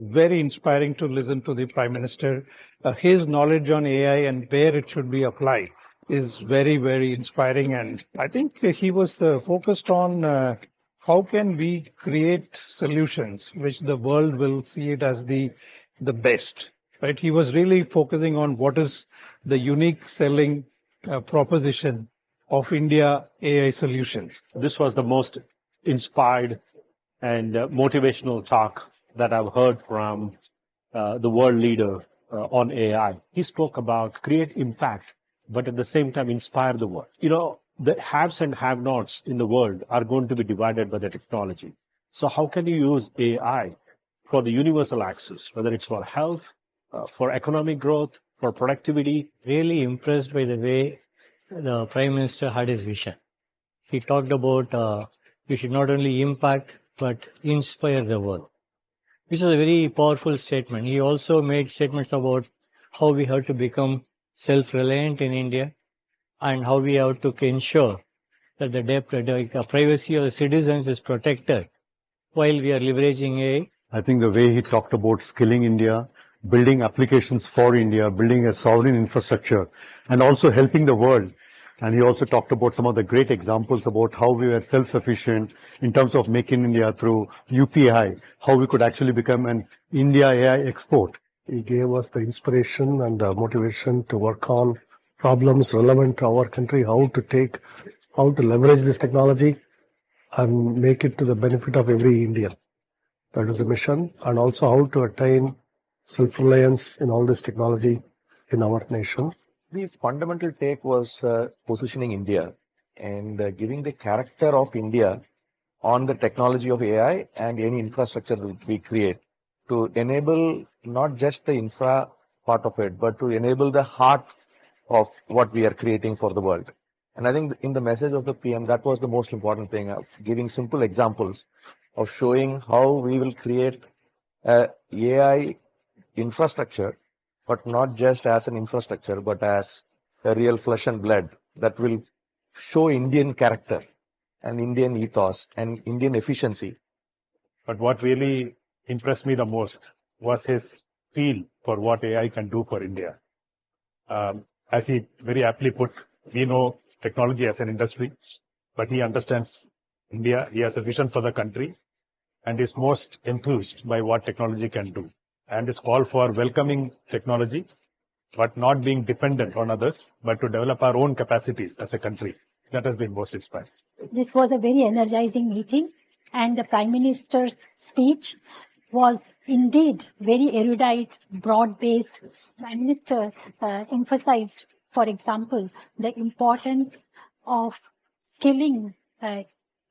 Very inspiring to listen to the Prime Minister. His knowledge on AI and where it should be applied is very, very inspiring. And I think he was focused on how can we create solutions which the world will see it as the best. Right? He was really focusing on what is the unique selling proposition of India AI solutions. This was the most inspired and motivational talk that I've heard from the world leader on AI. He spoke about create impact, but at the same time inspire the world. You know, the haves and have-nots in the world are going to be divided by the technology. So how can you use AI for the universal access, whether it's for health, for economic growth, for productivity? Really impressed by the way the Prime Minister had his vision. He talked about we should not only impact but inspire the world, which is a very powerful statement. He also made statements about how we have to become self-reliant in India and how we have to ensure that the privacy of the citizens is protected while we are leveraging AI. I think the way he talked about skilling India, building applications for India, building a sovereign infrastructure, and also helping the world. And he also talked about some of the great examples about how we were self-sufficient in terms of making India through UPI, how we could actually become an India AI export. He gave us the inspiration and the motivation to work on problems relevant to our country, how to leverage this technology and make it to the benefit of every Indian. That is the mission, and also how to attain self-reliance in all this technology in our nation. The fundamental take was positioning India and giving the character of India on the technology of AI and any infrastructure that we create to enable not just the infra part of it, but to enable the heart of what we are creating for the world. And I think in the message of the PM, that was the most important thing, of giving simple examples of showing how we will create AI infrastructure, but not just as an infrastructure, but as a real flesh and blood that will show Indian character and Indian ethos and Indian efficiency. But what really impressed me the most was his feel for what AI can do for India. As he very aptly put, we know technology as an industry, but he understands India. He has a vision for the country and is most enthused by what technology can do. And his call for welcoming technology, but not being dependent on others, but to develop our own capacities as a country. That has been most inspiring. This was a very energizing meeting, and the Prime Minister's speech was indeed very erudite, broad-based. Prime Minister emphasized, for example, the importance of skilling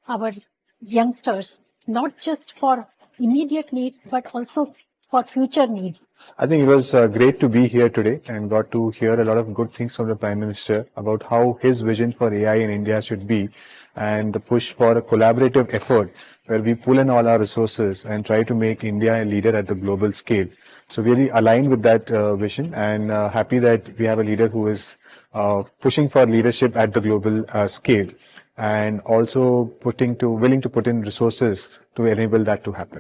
our youngsters, not just for immediate needs, but also for future needs. I think it was great to be here today and got to hear a lot of good things from the Prime Minister about how his vision for AI in India should be, and the push for a collaborative effort where we pull in all our resources and try to make India a leader at the global scale. So really aligned with that vision, and happy that we have a leader who is pushing for leadership at the global scale, and also willing to put in resources to enable that to happen.